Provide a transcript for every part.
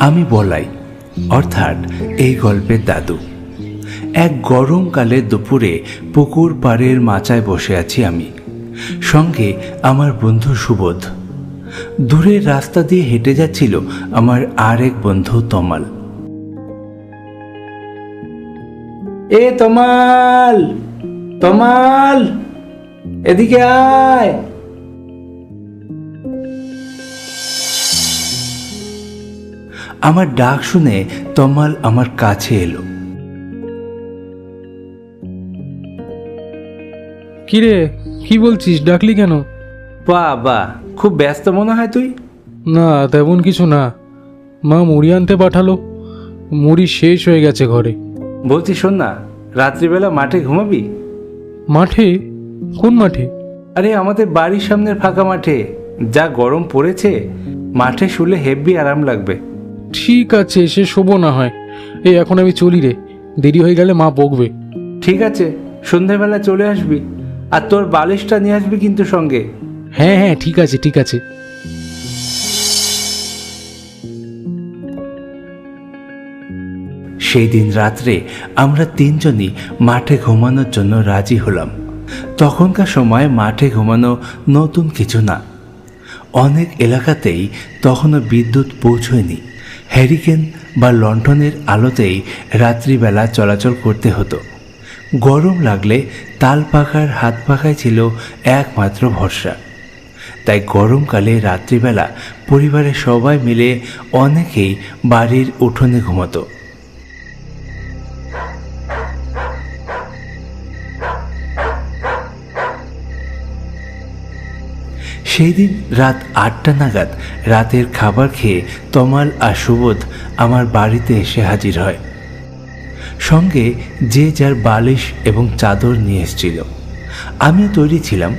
আমি বলাই, অর্থাৎ এই গল্পের দাদু। এক গরমকালের দুপুরে পুকুর পাড়ের মাচায় বসে আছি আমি, সঙ্গে আমার বন্ধু সুবোধ। দূরের রাস্তা দিয়ে হেঁটে যাচ্ছিল আমার আরেক বন্ধু তমাল। এ তমাল, তমাল, এদিকে আয়। আমার ডাক শুনে তমাল আমার কাছে এলো। কিরে, কি বলছিস? ডাকলি কেন? বাবা, খুব ব্যস্ত মনে হয় তুই। না, তেমন কিছু না। মা মুড়ি আনতে পাঠালো, মুড়ি শেষ হয়ে গেছে ঘরে। বলছি শোন না, রাত্রিবেলা মাঠে ঘুমাবি? মাঠে? কোন মাঠে? আরে আমাদের বাড়ির সামনের ফাঁকা মাঠে। যা গরম পড়েছে, মাঠে শুলে হেব্বি আরাম লাগবে। ঠিক আছে, সে শোবো না হয়। এই এখন আমি চলি রে, দেরি হয়ে গেলে মা বকবে। ঠিক আছে, সন্ধেবেলা চলে আসবি, আর তোর বালিশটা নিয়ে আসবি কিন্তু সঙ্গে। হ্যাঁ হ্যাঁ, ঠিক আছে ঠিক আছে। সেই দিন রাত্রে আমরা তিনজনই মাঠে ঘুমানোর জন্য রাজি হলাম। তখনকার সময় মাঠে ঘুমানো নতুন কিছু না। অনেক এলাকাতেই তখনও বিদ্যুৎ পৌঁছয়নি। হ্যারিকেন বা লণ্ঠনের আলোতেই রাত্রিবেলা চলাচল করতে হতো। গরম লাগলে তাল পাখার হাত পাখায় ছিল একমাত্র ভরসা। তাই গরমকালে রাত্রিবেলা পরিবারের সবাই মিলে অনেকেই বাড়ির উঠোনে ঘুমাতো। সেই দিন রাত 8টা নাগাদ রাতের খাবার খেয়ে তমাল আর সুবোধ আমার বাড়িতে এসে হাজির হয়। সঙ্গে যে যার বালিশ এবং চাদর নিয়ে এসেছিল। আমিও তৈরি ছিলাম।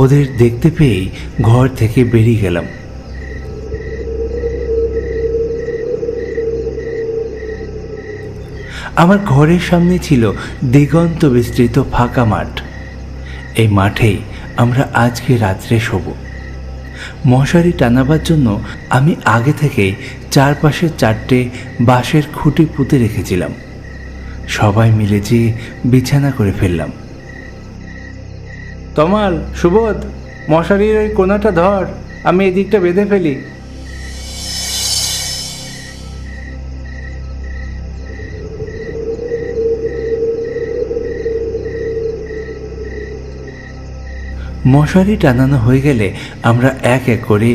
ওদের দেখতে পেয়েই ঘর থেকে বেরিয়ে গেলাম। আমার ঘরের সামনে ছিল দিগন্ত বিস্তৃত ফাঁকা মাঠ। এই মাঠেই আমরা আজকে রাত্রে শোব। মশারি টানাবার জন্য আমি আগে থেকেই চারপাশে 4টে বাঁশের খুঁটি পুঁতে রেখেছিলাম। সবাই মিলে যে বিছানা করে ফেললাম। তমাল, সুবোধ, মশারির ওই কোনাটা ধর, আমি এদিকটা বেঁধে ফেলি। মশারি টানানো হয়ে গেলে আমরা এক এক করে